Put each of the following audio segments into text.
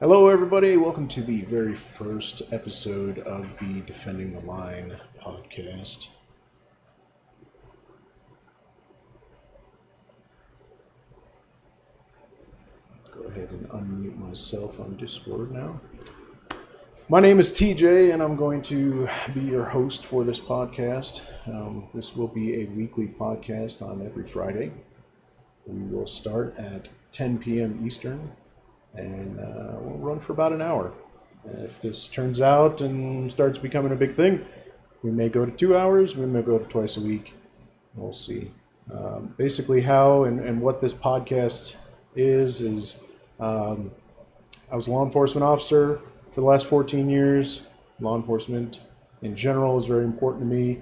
Hello, everybody. Welcome to the very first episode of the Defending the Line podcast. Let's go ahead and unmute myself on Discord now. My name is TJ, and I'm going to be your host for this podcast. This will be a weekly podcast on every Friday. We will start at 10 p.m. Eastern, and we'll run for about an hour. If this turns out and starts becoming a big thing, we may go to 2 hours, we may go to twice a week. We'll see. Basically, how and what this podcast is I was a law enforcement officer for the last 14 years. Law enforcement in general is very important to me.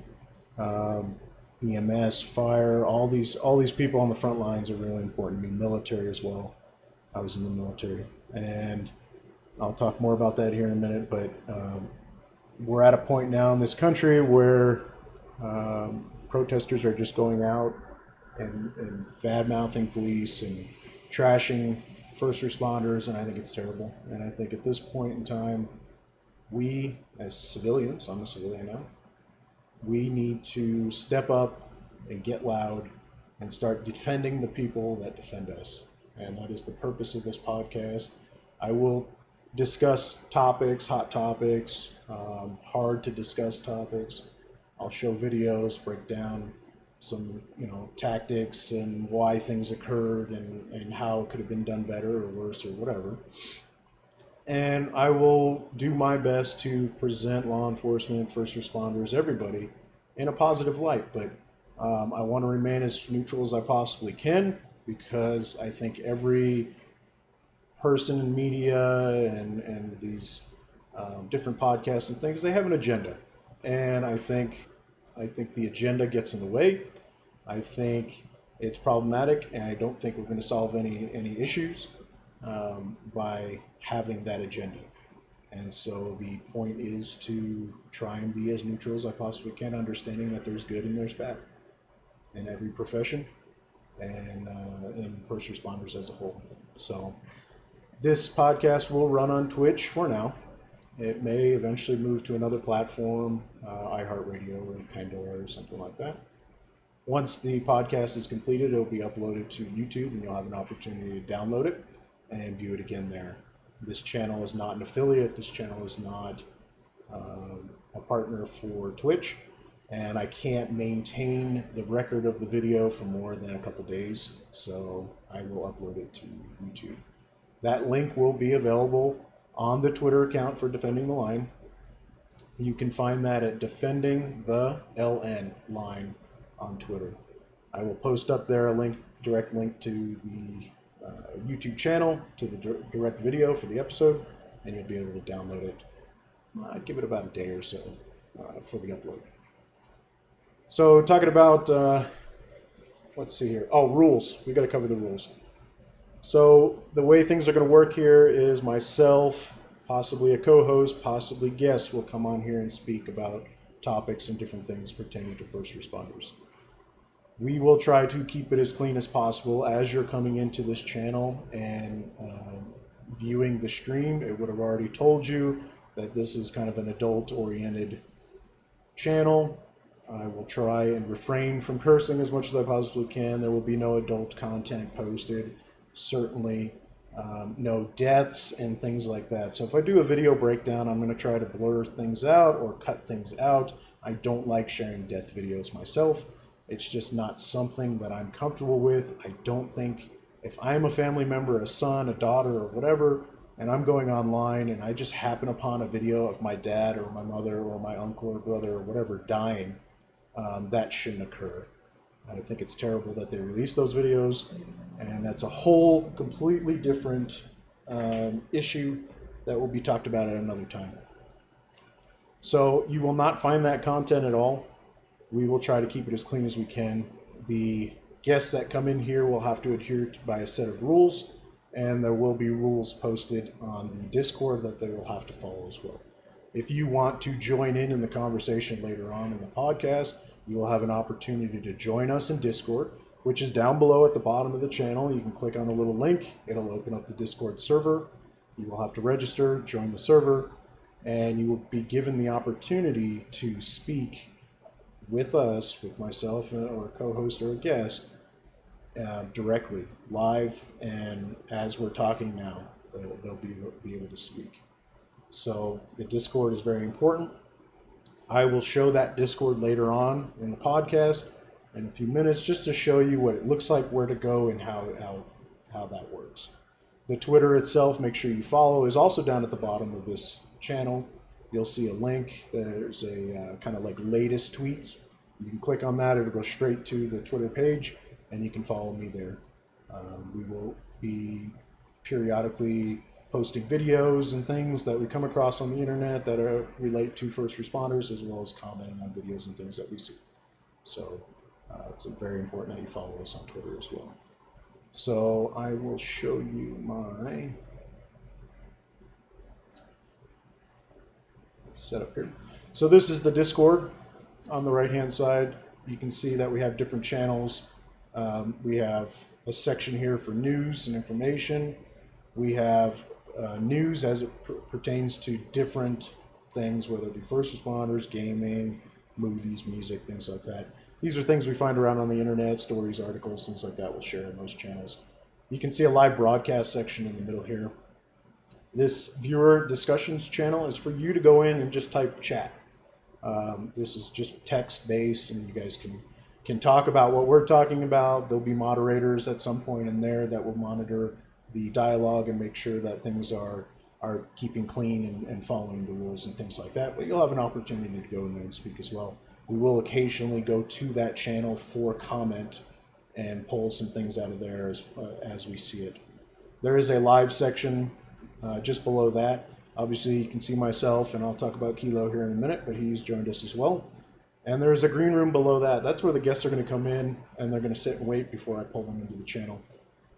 EMS, fire, all these people on the front lines are really important to me. Military as well. I was in the military, and I'll talk more about that here in a minute. But we're at a point now in this country where protesters are just going out and bad-mouthing police and trashing first responders, and I think it's terrible. And I think at this point in time, we as civilians, I'm a civilian now, we need to step up and get loud and start defending the people that defend us. And that is the purpose of this podcast. I will discuss topics, hot topics, hard to discuss topics. I'll show videos, break down some, tactics and why things occurred and how it could have been done better or worse or whatever. And I will do my best to present law enforcement, first responders, everybody in a positive light. But I want to remain as neutral as I possibly can, because I think every person in media and these different podcasts and things, they have an agenda. And I think the agenda gets in the way. I think it's problematic, and I don't think we're going to solve any issues by having that agenda. And so the point is to try and be as neutral as I possibly can, understanding that there's good and there's bad in every profession and in first responders as a whole. So this podcast will run on Twitch for now. It may eventually move to another platform, iHeartRadio or Pandora or something like that. Once the podcast is completed, it'll be uploaded to YouTube, and you'll have an opportunity to download it and view it again there. This channel is not an affiliate. This channel is not a partner for Twitch, and I can't maintain the record of the video for more than a couple days, so I will upload it to YouTube. That link will be available on the Twitter account for Defending the Line. You can find that at Defending the LN Line on Twitter. I will post up there a direct link to the YouTube channel, to the direct video for the episode, and you'll be able to download it. I'd give it about a day or so for the upload. So talking about, let's see here. Oh, rules. We got to cover the rules. So the way things are going to work here is myself, possibly a co-host, possibly guests will come on here and speak about topics and different things pertaining to first responders. We will try to keep it as clean as possible. As you're coming into this channel and viewing the stream, it would have already told you that this is kind of an adult-oriented channel. I will try and refrain from cursing as much as I possibly can. There will be no adult content posted. Certainly no deaths and things like that. So if I do a video breakdown, I'm going to try to blur things out or cut things out. I don't like sharing death videos myself. It's just not something that I'm comfortable with. I don't think if I'm a family member, a son, a daughter, or whatever, and I'm going online and I just happen upon a video of my dad or my mother or my uncle or brother or whatever dying, that shouldn't occur. I think it's terrible that they release those videos, and that's a whole completely different issue that will be talked about at another time. So you will not find that content at all. We will try to keep it as clean as we can. The guests that come in here will have to adhere by a set of rules, and there will be rules posted on the Discord that they will have to follow as well. If you want to join in the conversation later on in the podcast, you will have an opportunity to join us in Discord, which is down below at the bottom of the channel. You can click on a little link. It'll open up the Discord server. You will have to register, join the server, and you will be given the opportunity to speak with us, with myself or a co-host or a guest, directly, live, and as we're talking now, they'll be able to speak. So the Discord is very important. I will show that Discord later on in the podcast in a few minutes, just to show you what it looks like, where to go, and how that works. The Twitter itself, make sure you follow, is also down at the bottom of this channel. You'll see a link. There's a kind of like latest tweets. You can click on that. It'll go straight to the Twitter page, and you can follow me there. We will be periodically posting videos and things that we come across on the internet that relate to first responders, as well as commenting on videos and things that we see. So it's very important that you follow us on Twitter as well. So I will show you my setup here. So this is the Discord. On the right hand side, you can see that we have different channels. We have a section here for news and information. We have news as it pertains to different things, whether it be first responders, gaming, movies, music, things like that. These are things we find around on the internet, stories, articles, things like that we'll share in those channels. You can see a live broadcast section in the middle here. This viewer discussions channel is for you to go in and just type chat. This is just text-based, and you guys can talk about what we're talking about. There'll be moderators at some point in there that will monitor the dialogue and make sure that things are keeping clean and following the rules and things like that. But you'll have an opportunity to go in there and speak as well. We will occasionally go to that channel for comment and pull some things out of there as we see it. There is a live section just below that. Obviously, you can see myself, and I'll talk about Kilo here in a minute, but he's joined us as well. And there's a green room below that. That's where the guests are going to come in, and they're going to sit and wait before I pull them into the channel.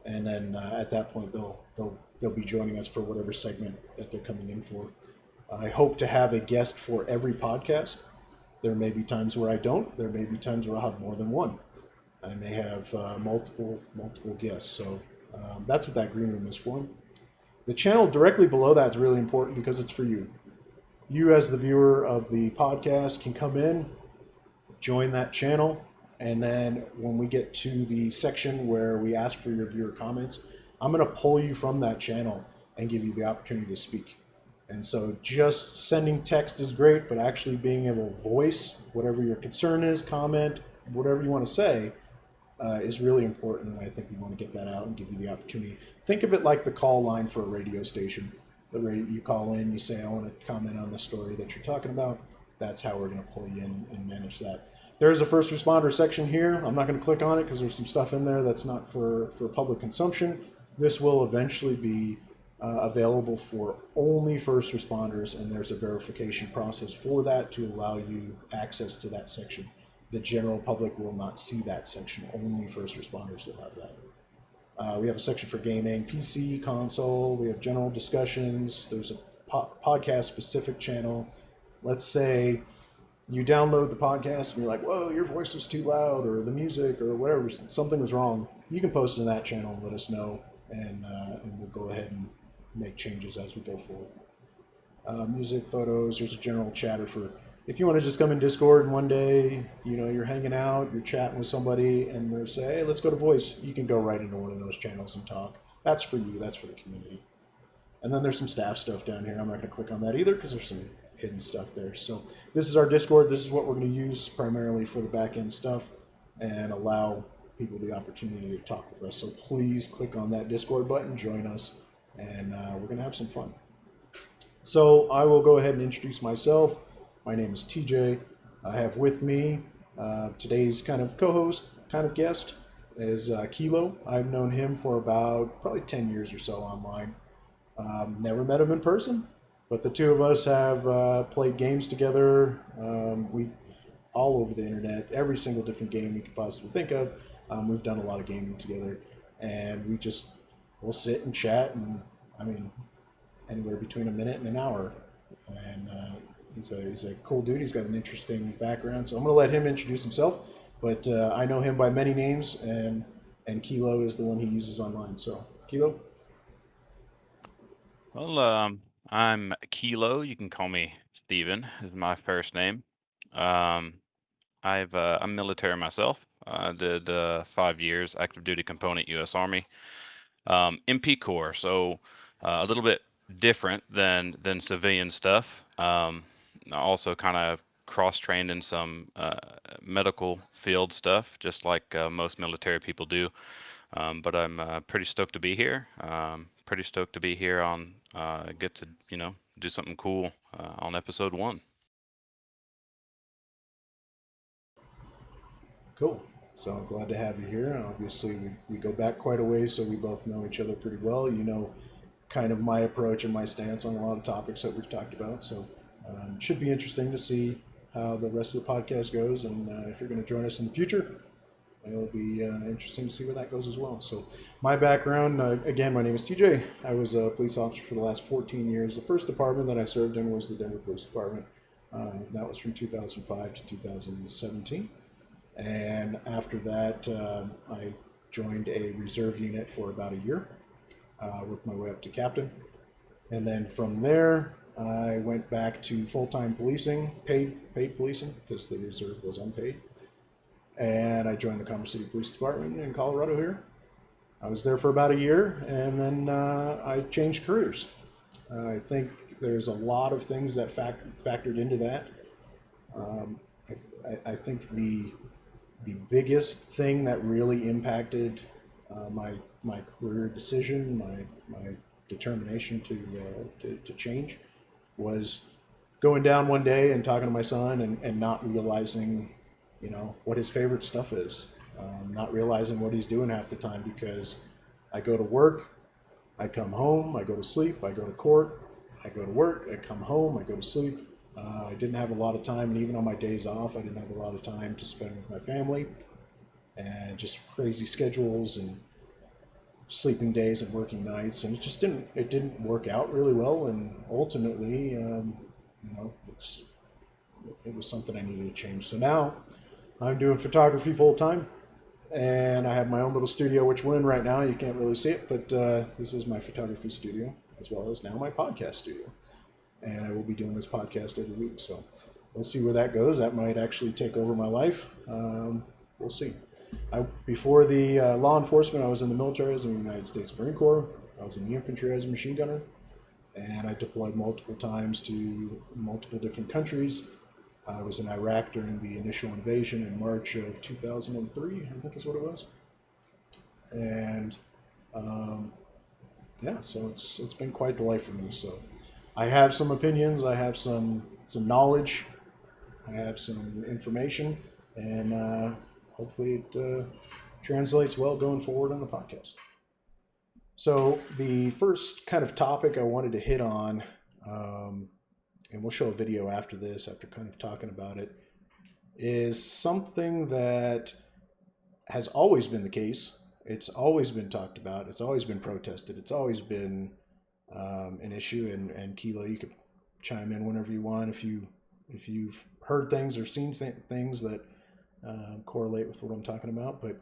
And then at that point, they'll be joining us for whatever segment that they're coming in for. I hope to have a guest for every podcast. There may be times where I don't. There may be times where I'll have more than one. I may have multiple guests. So that's what that green room is for. The channel directly below that is really important because it's for you. You, as the viewer of the podcast, can come in, join that channel, and then when we get to the section where we ask for your viewer comments, I'm going to pull you from that channel and give you the opportunity to speak. And so just sending text is great, but actually being able to voice whatever your concern is, comment, whatever you want to say, is really important. And I think we want to get that out and give you the opportunity. Think of it like the call line for a radio station. You call in, you say, I want to comment on the story that you're talking about. That's how we're going to pull you in and manage that. There is a first responder section here. I'm not going to click on it because there's some stuff in there that's not for public consumption. This will eventually be available for only first responders, and there's a verification process for that to allow you access to that section. The general public will not see that section. Only first responders will have that. We have a section for gaming, PC, console. We have general discussions. There's a podcast-specific channel. Let's say you download the podcast and you're like, whoa, your voice was too loud, or the music, or whatever, something was wrong. You can post in that channel and let us know, and we'll go ahead and make changes as we go forward. Music, photos, there's a general chatter for if you want to just come in Discord and one day, you're hanging out, you're chatting with somebody, and they say, hey, let's go to voice. You can go right into one of those channels and talk. That's for you. That's for the community. And then there's some staff stuff down here. I'm not going to click on that either because there's some hidden stuff there. So this is our Discord. This is what we're going to use primarily for the back-end stuff and allow people the opportunity to talk with us. So please click on that Discord button, join us, and we're going to have some fun. So I will go ahead and introduce myself. My name is TJ. I have with me today's kind of co-host, kind of guest, is Kilo. I've known him for about probably 10 years or so online. Never met him in person, but the two of us have played games together. We've all over the internet, every single different game we could possibly think of. We've done a lot of gaming together, and we'll sit and chat, and anywhere between a minute and an hour. And he's a cool dude. He's got an interesting background, so I'm going to let him introduce himself. But I know him by many names, and Kilo is the one he uses online. So, Kilo? Well, I'm Kilo. You can call me Steven, is my first name. Um, I'm military myself. I did 5 years active duty component U.S. Army, MP Corps. So a little bit different than civilian stuff. I also kind of cross trained in some medical field stuff, just like most military people do. But I'm pretty stoked to be here. Pretty stoked to be here on get to do something cool on episode 1. Cool. So I'm glad to have you here. Obviously, we go back quite a ways, so we both know each other pretty well. You know, kind of my approach and my stance on a lot of topics that we've talked about. So it should be interesting to see how the rest of the podcast goes. And if you're going to join us in the future, it'll be interesting to see where that goes as well. So, my background again, my name is TJ. I was a police officer for the last 14 years. The first department that I served in was the Denver Police Department. That was from 2005 to 2017. And after that, I joined a reserve unit for about a year, worked my way up to captain. And then from there, I went back to full time policing, paid policing, because the reserve was unpaid. And I joined the Commerce City Police Department in Colorado here. I was there for about a year, and then I changed careers. I think there's a lot of things that factored into that. Um, I think the biggest thing that really impacted my career decision, my determination to change, was going down one day and talking to my son and not realizing, what his favorite stuff is. Not realizing what he's doing half the time because I go to work, I come home, I go to sleep, I go to court, I go to work, I come home, I go to sleep. I didn't have a lot of time, and even on my days off, I didn't have a lot of time to spend with my family, and just crazy schedules and sleeping days and working nights, and it didn't work out really well, and ultimately, it was something I needed to change. So now I'm doing photography full time, and I have my own little studio, which we're in right now. You can't really see it, but this is my photography studio, as well as now my podcast studio. And I will be doing this podcast every week. So we'll see where that goes. That might actually take over my life. We'll see. Before the law enforcement, I was in the military. I was in the United States Marine Corps. I was in the infantry as a machine gunner. And I deployed multiple times to multiple different countries. I was in Iraq during the initial invasion in March of 2003, I think is what it was. And um, yeah, so it's been quite the life for me. So I have some opinions, I have some knowledge, I have some information, and hopefully it translates well going forward on the podcast. So the first kind of topic I wanted to hit on, um, and we'll show a video after this, after kind of talking about it, is something that has always been the case. It's always been talked about. It's always been protested. It's always been an issue. And Kilo, you could chime in whenever you want if you've heard things or seen things that correlate with what I'm talking about. But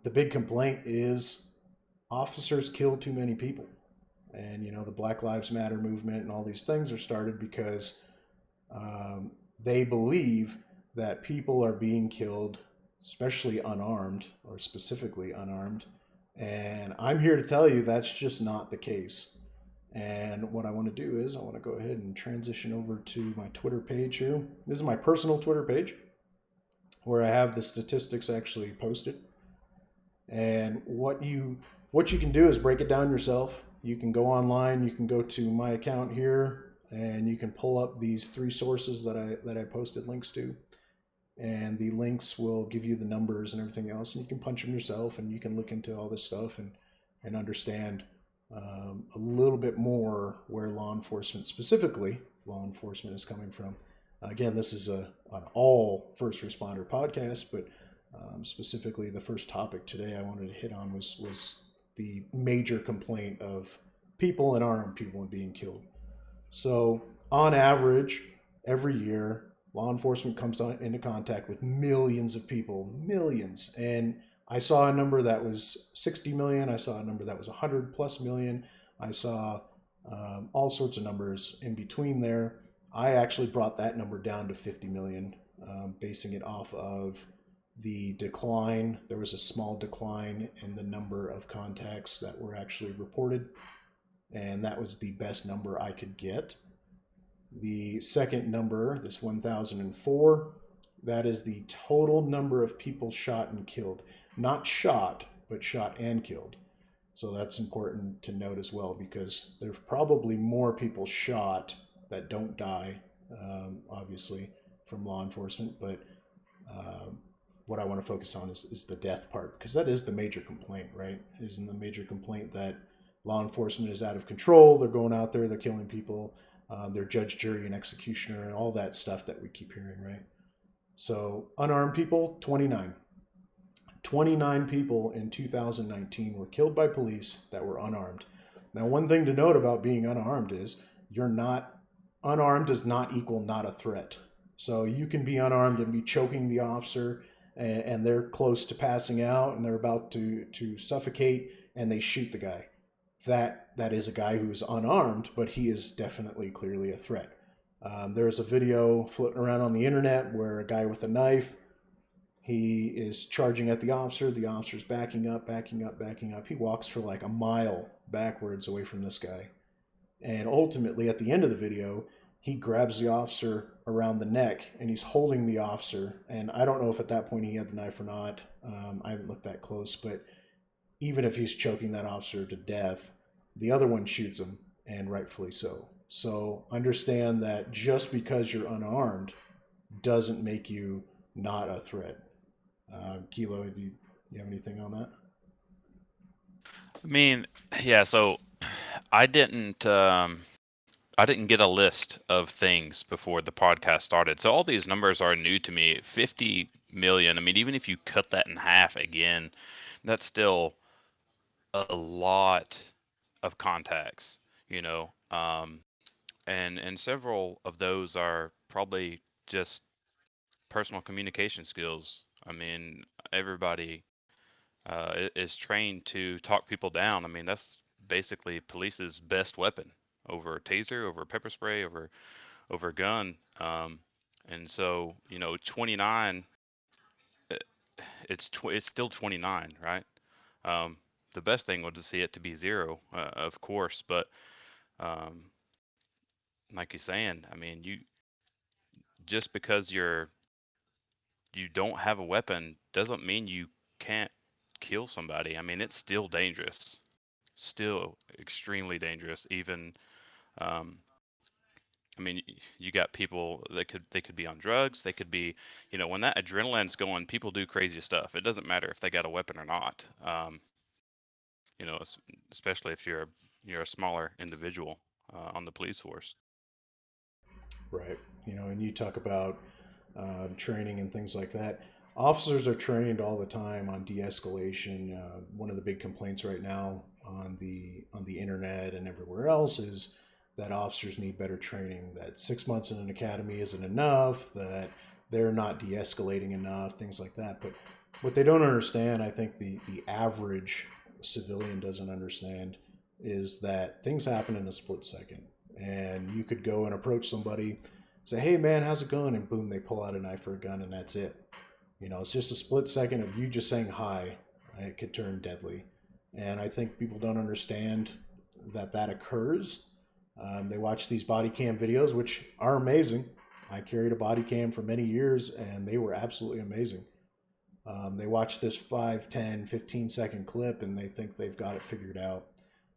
the big complaint is officers kill too many people, and the Black Lives Matter movement and all these things are started because they believe that people are being killed, especially unarmed or specifically unarmed. And I'm here to tell you that's just not the case. And what I want to do is I want to go ahead and transition over to my Twitter page here. This is my personal Twitter page where I have the statistics actually posted. And what you can do is break it down yourself. You can go online, you can go to my account here, and you can pull up these three sources that I posted links to, and the links will give you the numbers and everything else, and you can punch them yourself, and you can look into all this stuff and understand a little bit more where law enforcement, specifically law enforcement, is coming from. Again, this is an all first responder podcast, but specifically the first topic today I wanted to hit on was the major complaint of people and armed people being killed. So, on average, every year, law enforcement comes into contact with millions of people, millions. And I saw a number that was 60 million. I saw a number that was 100 plus million. I saw all sorts of numbers in between there. I actually brought that number down to 50 million, basing it off of the decline. There was a small decline in the number of contacts that were actually reported, and that was the best number I could get. The second number, this 1004, that is the total number of people shot and killed. Not shot, but shot and killed. So that's important to note as well, because there's probably more people shot that don't die, obviously, from law enforcement. But what I want to focus on is the death part, because that is the major complaint, right? Isn't the major complaint that law enforcement is out of control? They're going out there, they're killing people, they're judge, jury, and executioner, and all that stuff that we keep hearing, right? So unarmed people, 29. 29 people in 2019 were killed by police that were unarmed. Now, one thing to note about being unarmed is unarmed does not equal not a threat. So you can be unarmed and be choking the officer, and they're close to passing out and they're about to suffocate, and they shoot the guy. That is a guy who is unarmed, but he is definitely clearly a threat. There's a video floating around on the internet where a guy with a knife, he is charging at the officer. The officer's backing up. He walks for like a mile backwards away from this guy. And ultimately, at the end of the video, he grabs the officer around the neck and he's holding the officer. And I don't know if at that point he had the knife or not. I haven't looked that close. But even if he's choking that officer to death, the other one shoots him, and rightfully so. So understand that just because you're unarmed doesn't make you not a threat. Kilo, do you have anything on that? I mean, yeah. So I didn't. I didn't get a list of things before the podcast started, so all these numbers are new to me. 50 million. I mean, even if you cut that in half again, that's still a lot of contacts. You know, and several of those are probably just personal communication skills. I mean, everybody is trained to talk people down. I mean, that's basically police's best weapon over a taser, over pepper spray, over a gun. And so, 29, uh, it's still 29, right? Um, the best thing would to see it to be zero, of course, but um, like you're saying, I mean, just because you don't have a weapon doesn't mean you can't kill somebody. I mean, it's still dangerous, still extremely dangerous. Even, um, I mean, you got people that they could be on drugs. They could be, when that adrenaline's going, people do crazy stuff. It doesn't matter if they got a weapon or not. Especially if you're a smaller individual on the police force. Right. And you talk about training and things like that. Officers are trained all the time on de-escalation. One of the big complaints right now on the internet and everywhere else is that officers need better training. That 6 months in an academy isn't enough. That they're not de-escalating enough. Things like that. But what they don't understand, I think the average civilian doesn't understand, is that things happen in a split second, and you could go and approach somebody, say, "Hey man, how's it going?" And boom, they pull out a knife or a gun, and that's it. It's just a split second of you just saying hi. It could turn deadly, and I think people don't understand that occurs. They watch these body cam videos, which are amazing. I carried a body cam for many years, and they were absolutely amazing. They watch this 5, 10, 15-second clip, and they think they've got it figured out.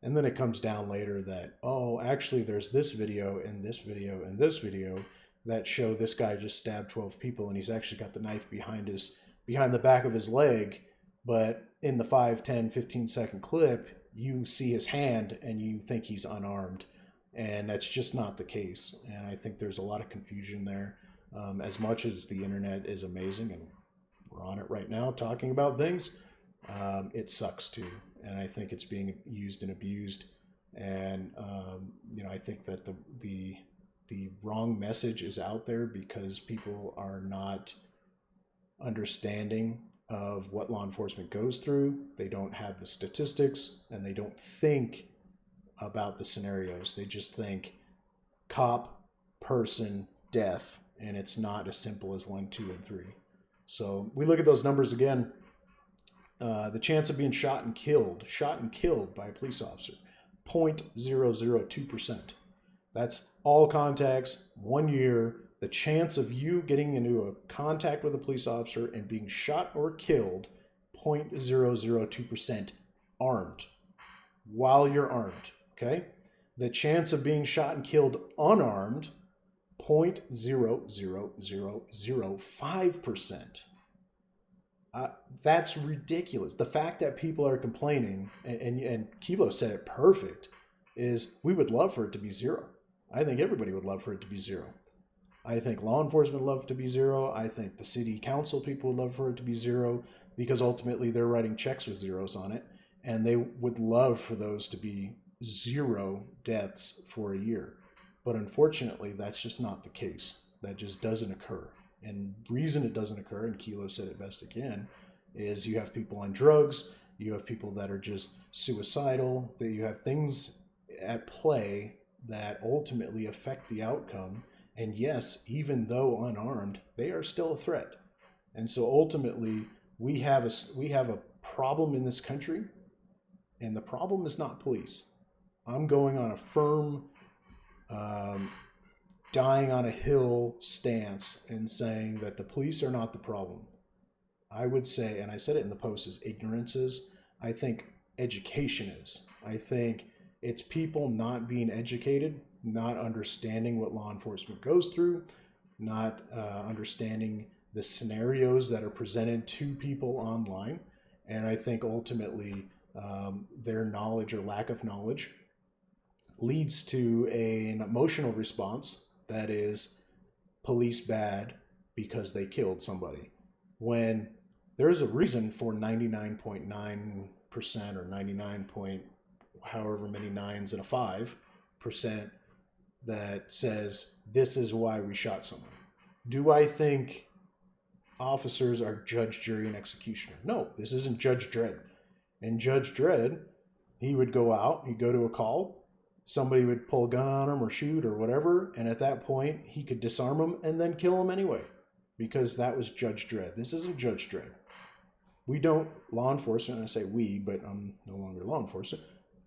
And then it comes down later that, oh, actually, there's this video and this video and this video that show this guy just stabbed 12 people, and he's actually got the knife behind the back of his leg. But in the 5, 10, 15-second clip, you see his hand and you think he's unarmed. And that's just not the case. And I think there's a lot of confusion there. As much as the internet is amazing, and we're on it right now talking about things, it sucks too. And I think it's being used and abused. And I think that the wrong message is out there because people are not understanding of what law enforcement goes through. They don't have the statistics, and they don't think about the scenarios. They just think cop, person, death, and it's not as simple as one, two, and three. So we look at those numbers again. The chance of being shot and killed by a police officer, 0.002%. That's all contacts, 1 year. The chance of you getting into a contact with a police officer and being shot or killed, 0.002% armed while you're armed. Okay? The chance of being shot and killed unarmed, 0.00005%. That's ridiculous. The fact that people are complaining, and Kilo said it perfect, is we would love for it to be zero. I think everybody would love for it to be zero. I think law enforcement would love to be zero. I think the city council people would love for it to be zero, because ultimately they're writing checks with zeros on it, and they would love for those to be zero deaths for a year. But unfortunately, that's just not the case. That just doesn't occur. And reason it doesn't occur, and Kilo said it best again, is you have people on drugs, you have people that are just suicidal, that you have things at play that ultimately affect the outcome. And yes, even though unarmed, they are still a threat. And so ultimately, we have a problem in this country, and the problem is not police. I'm going on a firm, dying on a hill stance and saying that the police are not the problem. I would say, and I said it in the post, is ignorance is. I think education is. I think it's people not being educated, not understanding what law enforcement goes through, not understanding the scenarios that are presented to people online. And I think ultimately their knowledge or lack of knowledge leads to an emotional response that is police bad because they killed somebody. When there's a reason for 99.9% or 99 point however many nines in a 5% that says this is why we shot someone. Do I think officers are judge, jury, and executioner? No, this isn't Judge Dredd. And Judge Dredd, he would go out, he'd go to a call, somebody would pull a gun on him or shoot or whatever, and at that point, he could disarm him and then kill him anyway, because that was Judge Dredd. This isn't Judge Dredd. We don't, law enforcement, I say we, but I'm no longer law enforcement,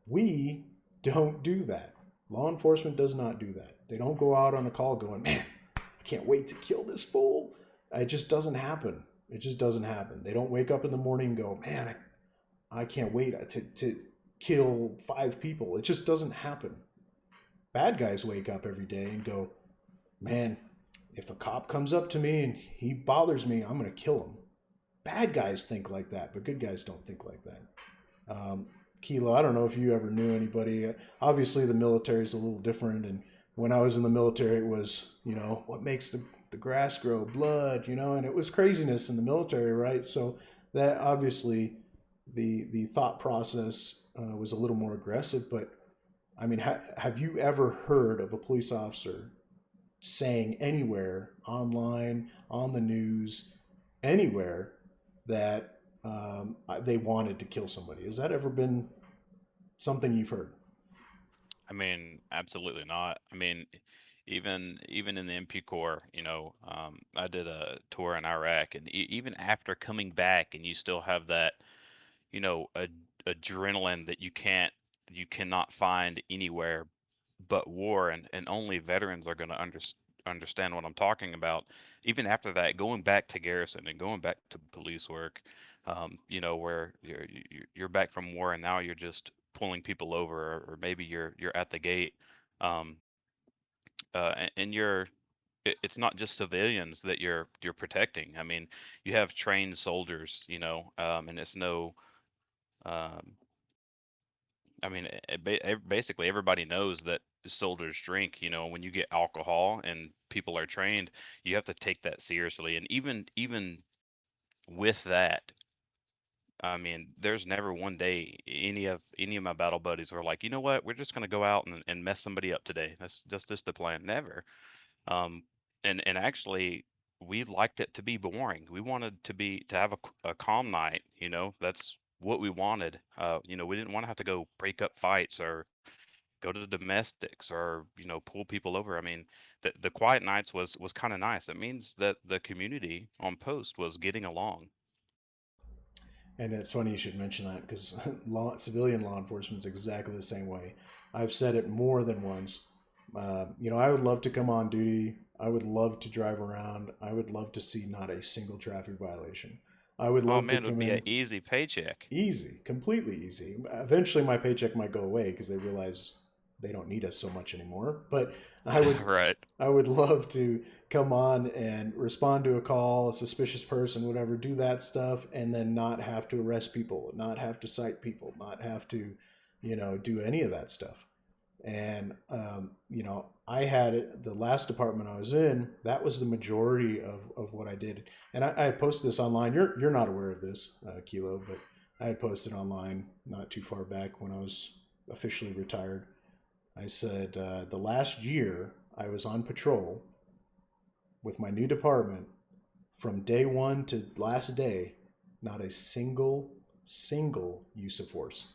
we don't do that. Law enforcement does not do that. They don't go out on a call going, man, I can't wait to kill this fool. It just doesn't happen. It just doesn't happen. They don't wake up in the morning and go, man, I can't wait to kill 5 people. It just doesn't happen. Bad guys wake up every day and go, man, if a cop comes up to me and he bothers me, I'm going to kill him. Bad guys think like that, but good guys don't think like that. Kilo, I don't know if you ever knew anybody. Obviously, the military is a little different. And when I was in the military, it was, what makes the grass grow? Blood, and it was craziness in the military, right? So that obviously the thought process was a little more aggressive. But I mean, have you ever heard of a police officer saying anywhere, online, on the news, anywhere, that they wanted to kill somebody? Has that ever been something you've heard? I mean, absolutely not. I mean, even in the MP Corps, I did a tour in Iraq, and even after coming back, and you still have that, adrenaline that you cannot find anywhere but war, and only veterans are going to understand what I'm talking about. Even after that, going back to garrison and going back to police work, where you're back from war and now you're just pulling people over, or maybe you're at the gate, um, and it's not just civilians that you're protecting. I mean, you have trained soldiers, and it's no, um, I mean, basically everybody knows that soldiers drink. When you get alcohol and people are trained, you have to take that seriously. And even with that, I mean, there's never one day any of my battle buddies were like, you know what, we're just gonna go out and mess somebody up today. That's just the plan. Never. Um, and actually, we liked it to be boring. We wanted to have a calm night. That's what we wanted. We didn't want to have to go break up fights, or go to the domestics or, pull people over. I mean, the quiet nights was kind of nice. It means that the community on post was getting along. And it's funny you should mention that because civilian law enforcement is exactly the same way. I've said it more than once. I would love to come on duty. I would love to drive around. I would love to see not a single traffic violation. I would Oh love to man, it would come be an in easy paycheck. easy, completely easy. Eventually, my paycheck might go away because they realize they don't need us so much anymore. But I would, Right. I would love to come on and respond to a call, a suspicious person, whatever, do that stuff, and then not have to arrest people, not have to cite people, not have to, do any of that stuff. And I had the last department I was in. That was the majority of what I did. And I had posted this online. You're not aware of this, Kilo, but I had posted online not too far back when I was officially retired. I said the last year I was on patrol with my new department, from day one to last day, not a single use of force.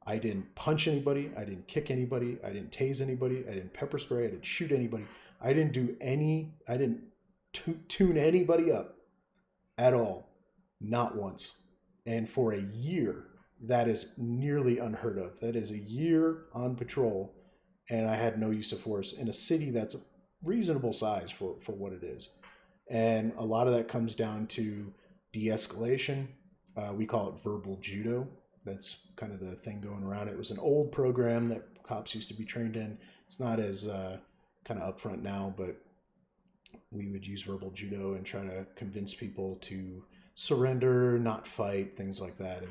I didn't punch anybody. I didn't kick anybody. I didn't tase anybody. I didn't pepper spray. I didn't shoot anybody. I didn't tune anybody up at all. Not once. And for a year, that is nearly unheard of. That is a year on patrol, and I had no use of force in a city that's a reasonable size for what it is. And a lot of that comes down to de escalation. We call it verbal judo. That's kind of the thing going around. It was an old program that cops used to be trained in. It's not as kind of upfront now, but we would use verbal judo and try to convince people to surrender, not fight, things like that.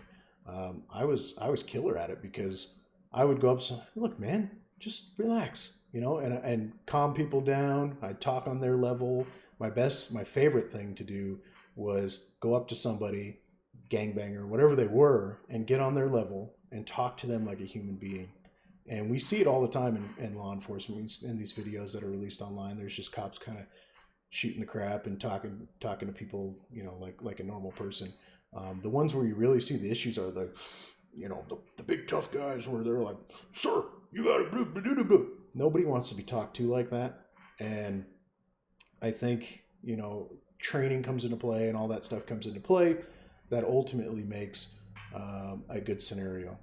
And I was killer at it because I would go up, and say, look, man, just relax, and calm people down. I'd talk on their level. My favorite thing to do was go up to somebody, gangbanger, whatever they were, and get on their level and talk to them like a human being. And we see it all the time in law enforcement. In these videos that are released online, there's just cops kind of shooting the crap and talking to people, like a normal person. The ones where you really see the issues are the big tough guys where they're like, "Sir, you got to do." Nobody wants to be talked to like that, and I think training comes into play and all that stuff comes into play. That ultimately makes a good scenario.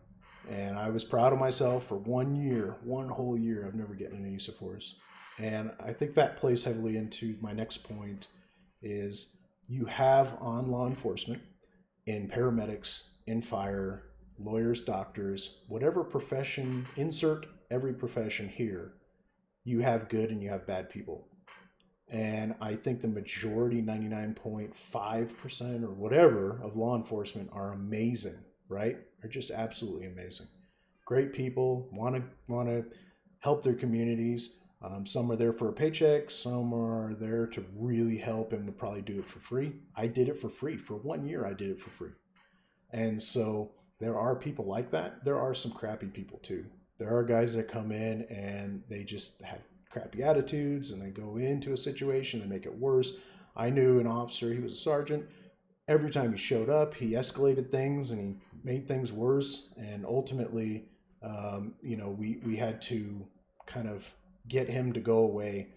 And I was proud of myself for 1 year, one whole year, I've never gotten any use of force. And I think that plays heavily into my next point is you have on law enforcement, in paramedics, in fire, lawyers, doctors, whatever profession, insert every profession here, you have good and you have bad people. And I think the majority, 99.5% or whatever, of law enforcement are amazing, right? They're just absolutely amazing. Great people, want to help their communities. Some are there for a paycheck. Some are there to really help and would probably do it for free. I did it for free. For 1 year, I did it for free. And so there are people like that. There are some crappy people too. There are guys that come in and they just have crappy attitudes and they go into a situation and make it worse. I knew an officer, he was a sergeant. Every time he showed up, he escalated things and he made things worse. And ultimately, we had to kind of get him to go away,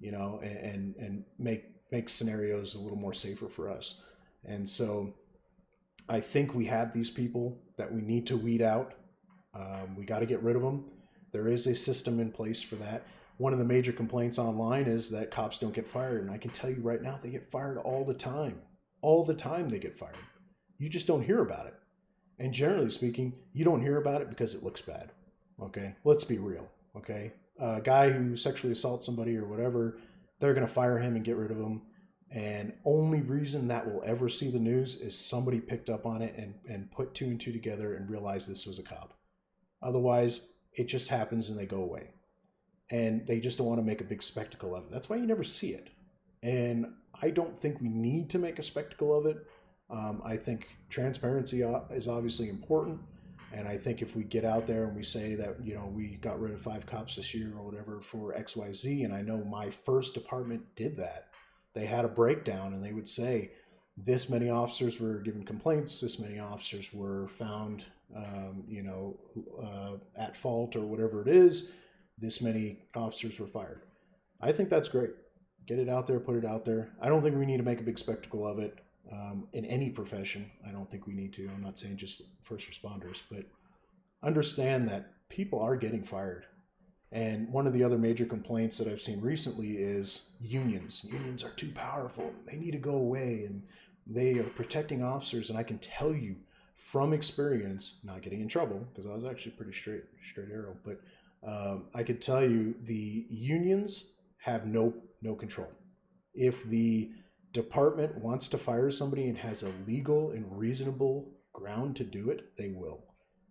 and make scenarios a little more safer for us. And so I think we have these people that we need to weed out. We got to get rid of them. There is a system in place for that. One of the major complaints online is that cops don't get fired. And I can tell you right now, they get fired all the time. All the time they get fired. You just don't hear about it. And generally speaking, you don't hear about it because it looks bad. Okay? Let's be real. Okay? A guy who sexually assaults somebody or whatever, they're going to fire him and get rid of him. And only reason that will ever see the news is somebody picked up on it and put two and two together and realized this was a cop. Otherwise, it just happens and they go away. And they just don't want to make a big spectacle of it. That's why you never see it. And I don't think we need to make a spectacle of it. I think transparency is obviously important. And I think if we get out there and we say that, we got rid of 5 cops this year or whatever for XYZ, and I know my first department did that. They had a breakdown and they would say this many officers were given complaints, this many officers were found at fault or whatever it is. This many officers were fired. I think that's great. Get it out there, put it out there. I don't think we need to make a big spectacle of it in any profession. I don't think we need to. I'm not saying just first responders, but understand that people are getting fired. And one of the other major complaints that I've seen recently is unions. Unions are too powerful. They need to go away, and they are protecting officers. And I can tell you from experience, not getting in trouble because I was actually pretty straight arrow, but I could tell you the unions have no control. If the department wants to fire somebody and has a legal and reasonable ground to do it, they will,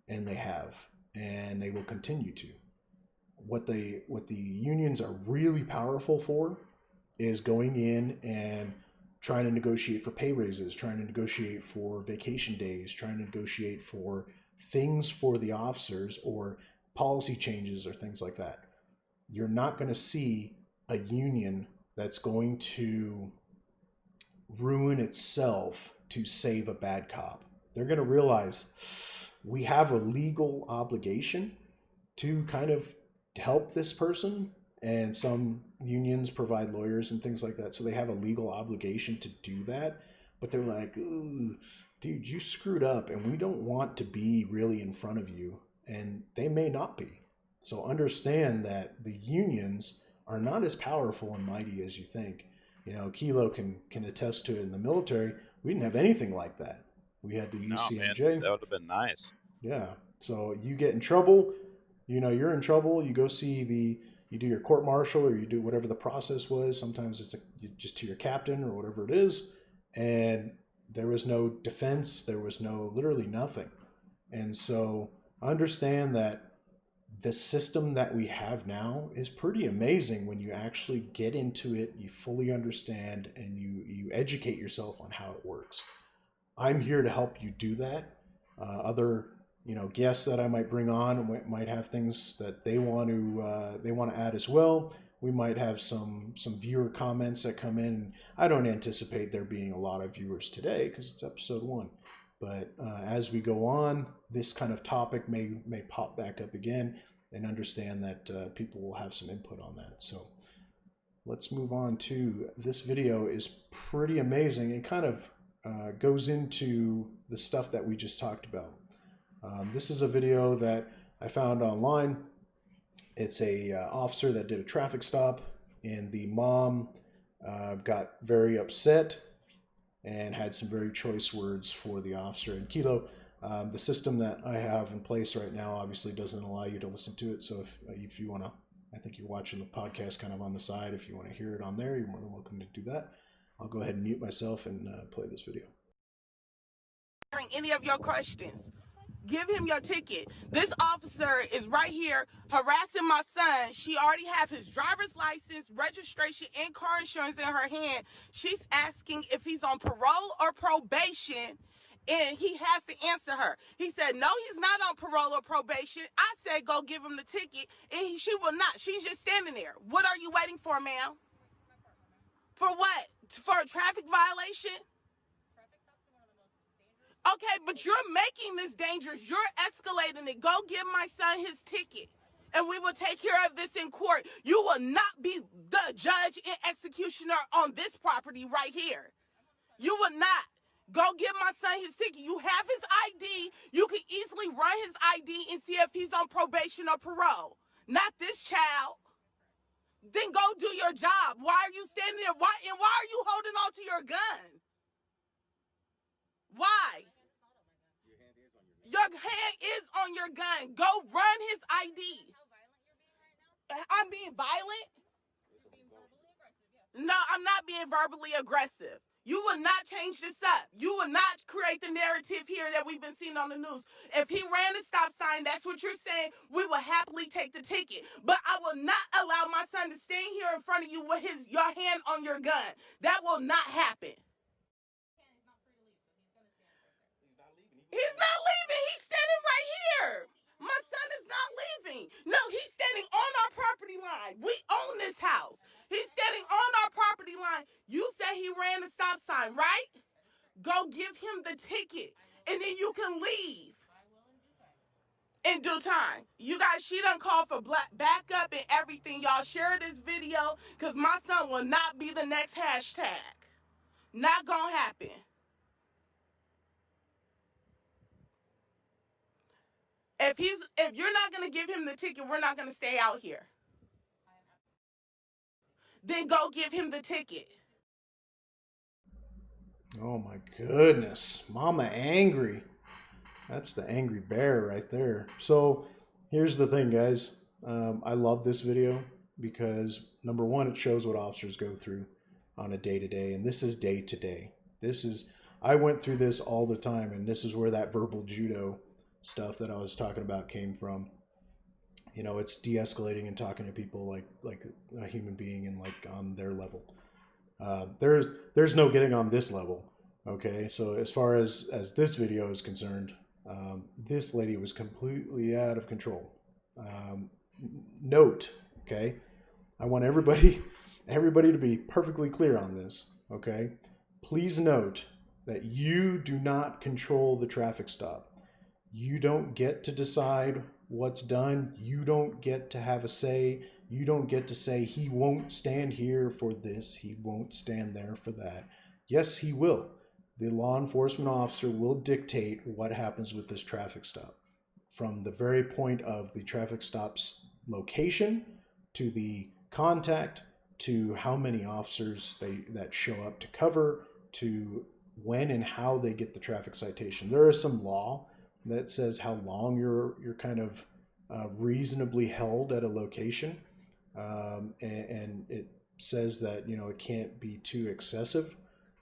and they have, and they will continue to. What the unions are really powerful for is going in and trying to negotiate for pay raises, trying to negotiate for vacation days, trying to negotiate for things for the officers or policy changes or things like that. You're not going to see a union that's going to ruin itself to save a bad cop. They're going to realize we have a legal obligation to kind of help this person, and some unions provide lawyers and things like that, so they have a legal obligation to do that. But they're like, ooh, dude, you screwed up, and we don't want to be really in front of you, and they may not be. So understand that the unions are not as powerful and mighty as you think. Kilo can attest to it. In the military, we didn't have anything like that. We had the UCMJ. No, man, that would have been nice. Yeah. So you get in trouble, you're in trouble. You go see you do your court martial, or you do whatever the process was. Sometimes it's just to your captain or whatever it is. And there was no defense. There was literally nothing. And so understand that the system that we have now is pretty amazing when you actually get into it, you fully understand, and you educate yourself on how it works. I'm here to help you do that. Other guests that I might bring on might have things that they want to add as well. We might have some viewer comments that come in. I don't anticipate there being a lot of viewers today because it's episode 1. But as we go on, this kind of topic may pop back up again, and understand that people will have some input on that. So let's move on to this video. Is pretty amazing. It kind of goes into the stuff that we just talked about. This is a video that I found online. It's a officer that did a traffic stop, and the mom got very upset and had some very choice words for the officer. And Kilo, the system that I have in place right now obviously doesn't allow you to listen to it. So if you want to, I think you're watching the podcast kind of on the side. If you want to hear it on there, you're more than welcome to do that. I'll go ahead and mute myself and play this video. Any of your questions, give him your ticket. This officer is right here harassing my son. She already has his driver's license, registration, and car insurance in her hand. She's asking if he's on parole or probation, and he has to answer her. He said, no, he's not on parole or probation. I said, go give him the ticket, and she will not. She's just standing there. What are you waiting for, ma'am? For what? For a traffic violation? Okay, but you're making this dangerous. You're escalating it. Go give my son his ticket, and we will take care of this in court. You will not be the judge and executioner on this property right here. You will not. Go give my son his ticket. You have his ID. You can easily run his ID and see if he's on probation or parole. Not this child. Then go do your job. Why are you standing there? Why are you holding on to your gun? Why? Your hand is on your gun. Go run his ID. I'm being violent? No, I'm not being verbally aggressive. You will not change this up. You will not create the narrative here that we've been seeing on the news. If he ran a stop sign, that's what you're saying, we will happily take the ticket. But I will not allow my son to stand here in front of you with your hand on your gun. That will not happen. He's not leaving. He's standing right here. My son is not leaving. No, he's standing on our property line. We own this house. He's standing on our property line. You said he ran a stop sign, right? Go give him the ticket, and then you can leave. time. You guys, she done called for backup and everything. Y'all share this video because my son will not be the next hashtag. Not gonna happen. If you're not gonna give him the ticket, we're not gonna stay out here. Then go give him the ticket. Oh my goodness. Mama angry. That's the angry bear right there. So here's the thing, guys. I love this video because, number one, it shows what officers go through on a day-to-day, and this is day-to-day. I went through this all the time, and this is where that verbal judo stuff that I was talking about came from. You know, it's de-escalating and talking to people like a human being and like on their level. There's no getting on this level. Okay, so as far as this video is concerned, this lady was completely out of control. Note, okay, I want everybody to be perfectly clear on this. Okay, please note that you do not control the traffic stop. You don't get to decide what's done. You don't get to have a say. You don't get to say he won't stand here for this. He won't stand there for that. Yes, he will. The law enforcement officer will dictate what happens with this traffic stop. From the very point of the traffic stop's location to the contact to how many officers that show up to cover to when and how they get the traffic citation. There is some law that says how long you're kind of reasonably held at a location, and it says that, you know, it can't be too excessive,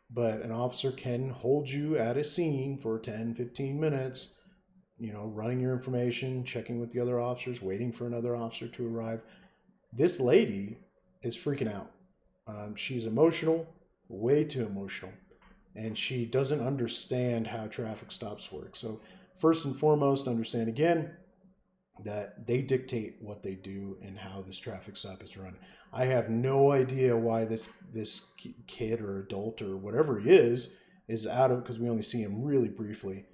but an officer can hold you at a scene for 10-15 minutes, you know, running your information, checking with the other officers, waiting for another officer to arrive. This lady is freaking out. She's emotional, way too emotional, and she doesn't understand how traffic stops work. So first and foremost, understand again that they dictate what they do and how this traffic stop is run. I have no idea why this kid or adult or whatever he is out of, because we only see him really briefly.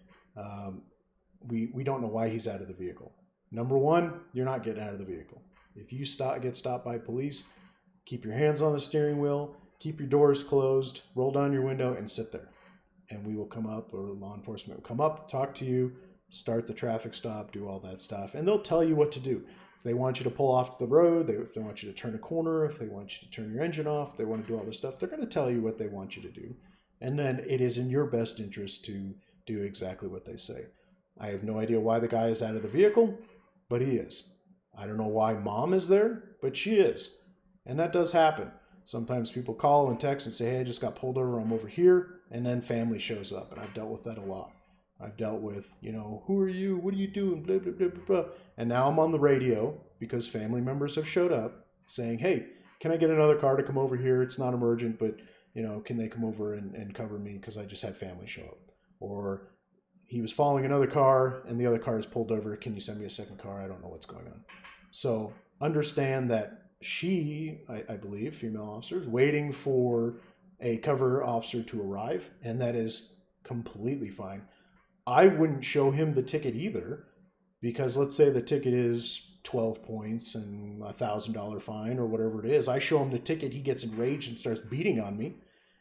We don't know why he's out of the vehicle. Number one, you're not getting out of the vehicle. If you get stopped by police, keep your hands on the steering wheel, keep your doors closed, roll down your window, and sit there. And we will come up, or law enforcement will come up, talk to you, start the traffic stop, do all that stuff. And they'll tell you what to do. If they want you to pull off the road, if they want you to turn a corner, if they want you to turn your engine off, if they want to do all this stuff, they're going to tell you what they want you to do. And then it is in your best interest to do exactly what they say. I have no idea why the guy is out of the vehicle, but he is. I don't know why mom is there, but she is. And that does happen. Sometimes people call and text and say, hey, I just got pulled over, I'm over here. And then family shows up, and I've dealt with that a lot. I've dealt with, you know, who are you? What are you doing? Blah, blah, blah, blah, blah. And now I'm on the radio because family members have showed up saying, hey, can I get another car to come over here? It's not emergent, but, you know, can they come over and cover me because I just had family show up? Or he was following another car and the other car is pulled over. Can you send me a second car? I don't know what's going on. So understand that she, I believe, female officer, is waiting for a cover officer to arrive, and that is completely fine. I wouldn't show him the ticket either, because let's say the ticket is 12 points and $1,000 fine or whatever it is. I show him the ticket, he gets enraged and starts beating on me.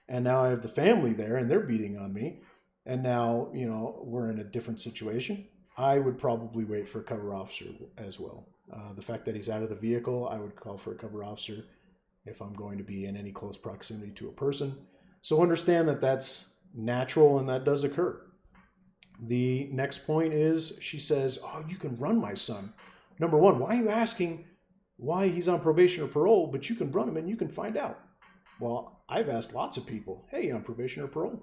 And now I have the family there and they're beating on me. And now, you know, we're in a different situation. I would probably wait for a cover officer as well. The fact that he's out of the vehicle, I would call for a cover officer if I'm going to be in any close proximity to a person. So understand that that's natural and that does occur. The next point is, she says, oh, you can run my son. Number one, why are you asking why he's on probation or parole, but you can run him and you can find out? Well, I've asked lots of people, hey, on probation or parole?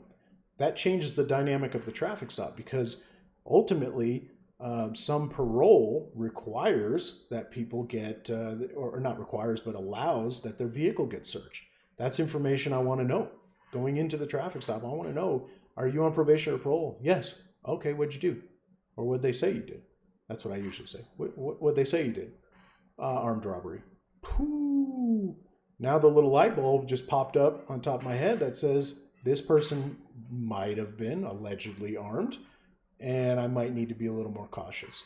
That changes the dynamic of the traffic stop, because ultimately some parole requires that people get, or not requires, but allows that their vehicle gets searched. That's information I want to know. Going into the traffic stop, I want to know, are you on probation or parole? Yes. Okay, what'd you do? Or what'd they say you did? That's what I usually say. What'd they say you did? Armed robbery. Pooh. Now the little light bulb just popped up on top of my head that says this person might have been allegedly armed, and I might need to be a little more cautious.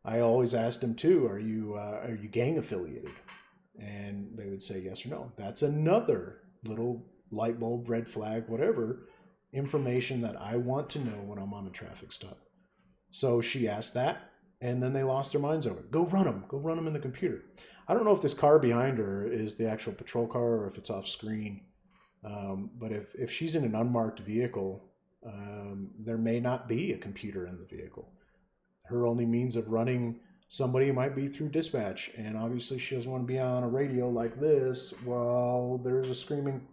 I always asked them too, are you gang affiliated? And they would say yes or no. That's another little light bulb, red flag, whatever information that I want to know when I'm on a traffic stop. So she asked that, and then they lost their minds over it. Go run them in the computer. I don't know if this car behind her is the actual patrol car or if it's off screen. But if she's in an unmarked vehicle, there may not be a computer in the vehicle. Her only means of running somebody might be through dispatch, and obviously she doesn't want to be on a radio like this while there's a screaming,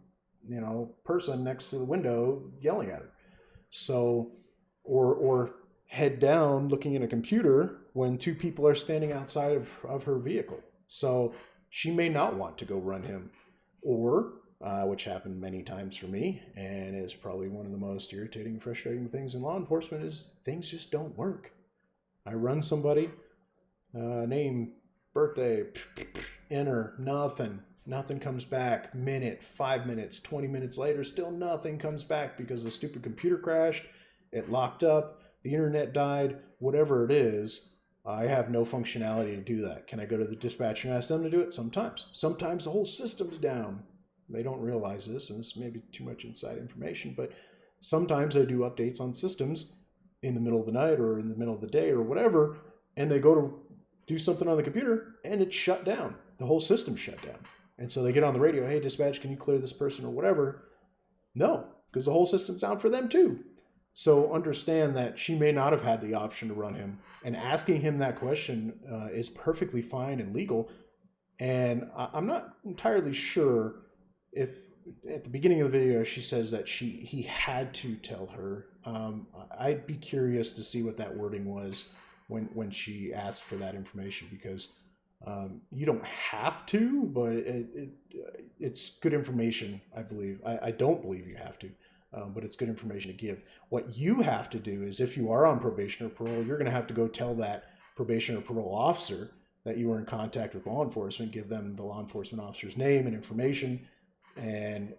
person next to the window yelling at her. So, or head down looking at a computer when two people are standing outside of her vehicle. So she may not want to go run him, or which happened many times for me, and is probably one of the most irritating, frustrating things in law enforcement, is things just don't work. I run somebody, name, birthday, enter, nothing comes back. Minute, 5 minutes, 20 minutes later, still nothing comes back because the stupid computer crashed, it locked up, the internet died, whatever it is. I have no functionality to do that. Can I go to the dispatcher and ask them to do it? Sometimes. Sometimes the whole system's down. They don't realize this, and this may be too much inside information, but sometimes I do updates on systems in the middle of the night or in the middle of the day or whatever, and they go to do something on the computer and it's shut down. The whole system's shut down. And so they get on the radio, hey, dispatch, can you clear this person or whatever? No, because the whole system's down for them too. So understand that she may not have had the option to run him, and asking him that question is perfectly fine and legal. And I'm not entirely sure if at the beginning of the video she says that he had to tell her. I'd be curious to see what that wording was when she asked for that information, because you don't have to, but it's good information, I believe. I don't believe you have to, but it's good information to give. What you have to do is, if you are on probation or parole, you're going to have to go tell that probation or parole officer that you were in contact with law enforcement, give them the law enforcement officer's name and information, and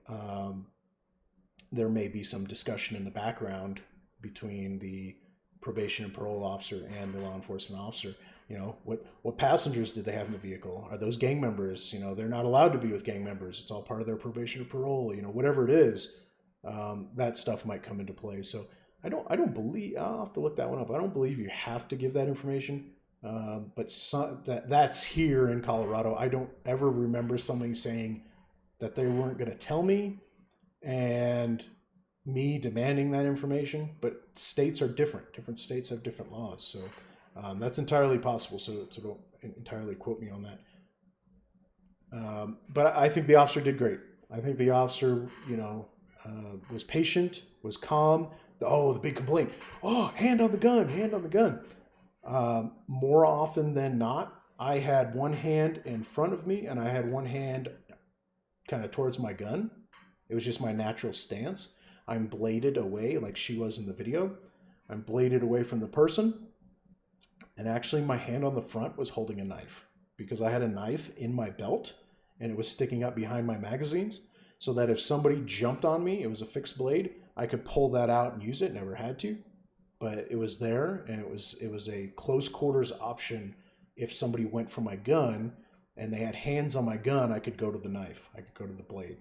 there may be some discussion in the background between the probation and parole officer and the law enforcement officer. What passengers did they have in the vehicle? Are those gang members? They're not allowed to be with gang members. It's all part of their probation or parole. Whatever it is, that stuff might come into play. So I don't believe, I'll have to look that one up. I don't believe you have to give that information. But that's here in Colorado. I don't ever remember somebody saying that they weren't going to tell me and me demanding that information. But states are different. Different states have different laws. So that's entirely possible. So don't entirely quote me on that. But I think the officer did great. I think the officer, was patient, was calm. The big complaint. Oh, hand on the gun. More often than not, I had one hand in front of me and I had one hand kind of towards my gun. It was just my natural stance. I'm bladed away like she was in the video. I'm bladed away from the person. And actually my hand on the front was holding a knife, because I had a knife in my belt and it was sticking up behind my magazines, so that if somebody jumped on me, it was a fixed blade, I could pull that out and use it. Never had to. But it was there, and it was a close quarters option. If somebody went for my gun and they had hands on my gun, I could go to the knife. I could go to the blade.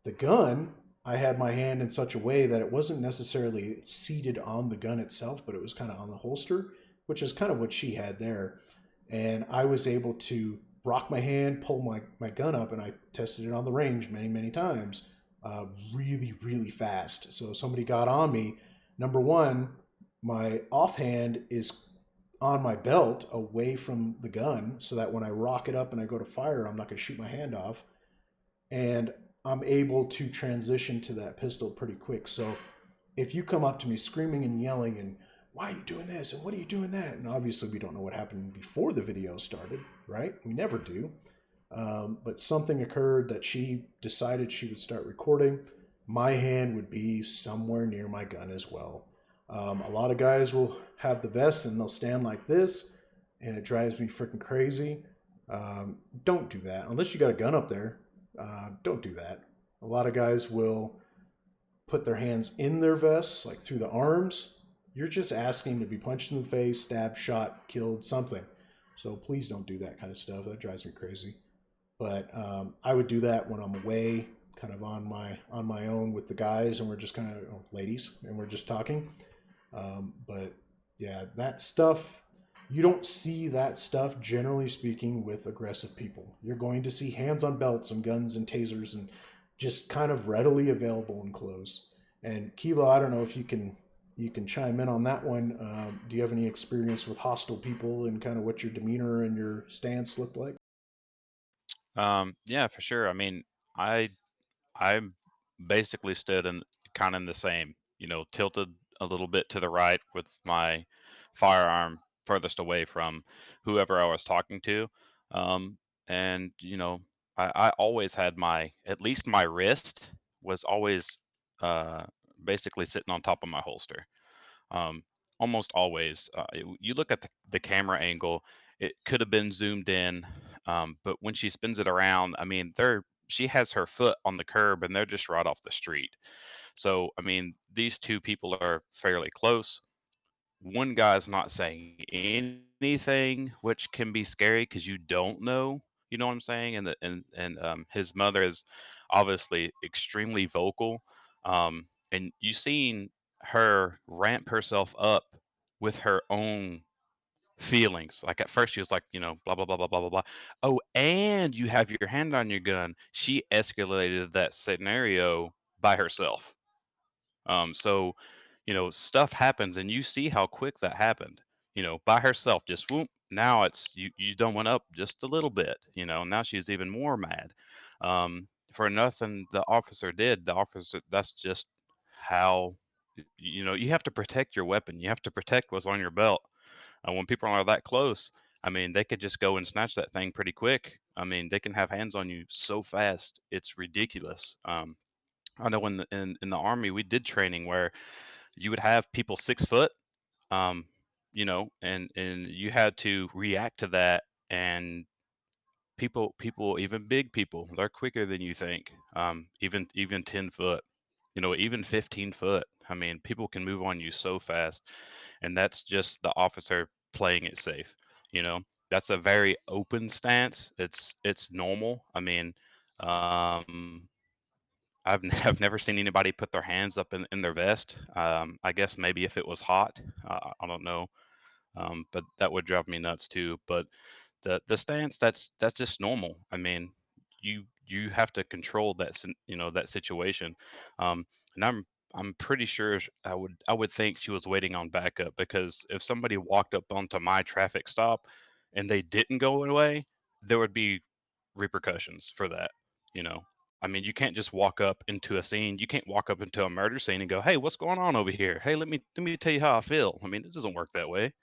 The gun, I had my hand in such a way that it wasn't necessarily seated on the gun itself, but it was kind of on the holster, which is kind of what she had there. And I was able to rock my hand, pull my gun up, and I tested it on the range many, many times, really, really fast. So if somebody got on me, number one, my offhand is on my belt away from the gun, so that when I rock it up and I go to fire, I'm not going to shoot my hand off. And I'm able to transition to that pistol pretty quick. So if you come up to me screaming and yelling and, why are you doing this? And what are you doing that? And obviously we don't know what happened before the video started, right? We never do. But something occurred that she decided she would start recording. My hand would be somewhere near my gun as well. A lot of guys will have the vests and they'll stand like this, and it drives me freaking crazy. Don't do that. Unless you got a gun up there, don't do that. A lot of guys will put their hands in their vests, like through the arms, you're just asking to be punched in the face, stabbed, shot, killed, something. So please don't do that kind of stuff. That drives me crazy. But I would do that when I'm away, kind of on my own with the guys, and we're just kind of ladies, and we're just talking. But yeah, that stuff, you don't see that stuff generally speaking with aggressive people. You're going to see hands on belts and guns and tasers and just kind of readily available in clothes. And Kilo, I don't know if you can chime in on that one. Do you have any experience with hostile people and kind of what your demeanor and your stance looked like? Yeah, for sure. I mean, I I basically stood in kind of in the same, tilted a little bit to the right with my firearm furthest away from whoever I was talking to. Um, and I always had at least my wrist was always uh, basically sitting on top of my holster. Um, Almost always. You look at the camera angle, it could have been zoomed in, but when she spins it around, I mean, she has her foot on the curb and they're just right off the street. So, I mean, these two people are fairly close. One guy's not saying anything, which can be scary because you don't know, you know what I'm saying? And his mother is obviously extremely vocal. And you seen her ramp herself up with her own feelings. Like at first she was like, blah blah blah blah blah blah blah. Oh, and you have your hand on your gun. She escalated that scenario by herself. So, stuff happens and you see how quick that happened, by herself, just whoop. Now you done went up just a little bit, now she's even more mad. For nothing the officer, that's just how, you have to protect your weapon. You have to protect what's on your belt. When people are that close, I mean, they could just go and snatch that thing pretty quick. I mean, they can have hands on you so fast. It's ridiculous. I know in the army we did training where you would have people 6 foot, um, and you had to react to that. And people, even big people, they're quicker than you think. Even 10 foot, even 15 foot. I mean, people can move on you so fast, and that's just the officer playing it safe. You know, that's a very open stance. It's normal. I mean, um, I've never seen anybody put their hands up in their vest. I guess maybe if it was hot, I don't know, but that would drive me nuts too. But the stance, that's just normal. I mean, you have to control that situation, and I'm pretty sure I would think she was waiting on backup, because if somebody walked up onto my traffic stop and they didn't go away, there would be repercussions for that. You know, I mean, you can't just walk up into a scene. You can't walk up into a murder scene and go, "Hey, what's going on over here? Hey, let me tell you how I feel." I mean, it doesn't work that way.